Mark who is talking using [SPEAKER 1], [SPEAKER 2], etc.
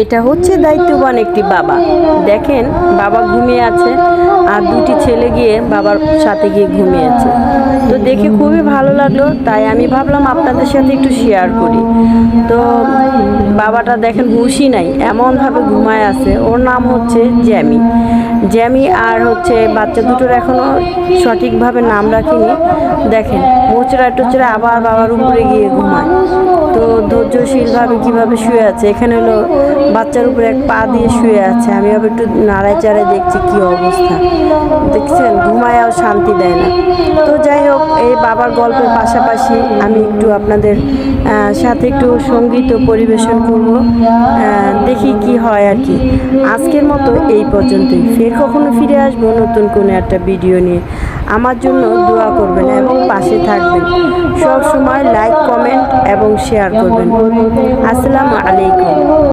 [SPEAKER 1] এটা হচ্ছে দায়িত্ববান একটি বাবা। দেখেন বাবা ঘুমিয়ে আছে আর দুটি ছেলে গিয়ে বাবার সাথে গিয়ে ঘুমিয়েছে। তো দেখে খুবই ভালো লাগলো, তাই আমি ভাবলাম আপনাদের সাথে একটু শেয়ার করি। তো বাবাটা দেখেন হুঁশই নাই, এমনভাবে ঘুমায় আছে। ওর নাম হচ্ছে জ্যামি। জ্যামি আর হচ্ছে বাচ্চা দুটোর এখনও সঠিকভাবে নাম রাখিনি। দেখেন মোচড়া টোচড়া আবার বাবার উপরে গিয়ে ঘুমায়। তো ধৈর্যশীলভাবে কীভাবে শুয়ে আছে। এখানে হলো বাচ্চার উপরে এক পা দিয়ে শুয়ে আছে। আমি আবার একটু নাড়ায় চাড়ায় দেখছি কী অবস্থা। দেখছেন ঘুমায় আর শান্তি দেয় না। তো যাই হোক, এই বাবার গল্পের পাশাপাশি আমি একটু আপনাদের সাথে একটু সঙ্গীত পরিবেশন করব, দেখি কি হয় আর কি। আজকের মতো এই পর্যন্তই। ফের কখনো ফিরে আসবো নতুন কোনো একটা ভিডিও নিয়ে। আমার জন্য দোয়া করবেন এবং পাশে থাকবেন। সব সময় লাইক, কমেন্ট এবং শেয়ার করবেন। আসসালামু আলাইকুম।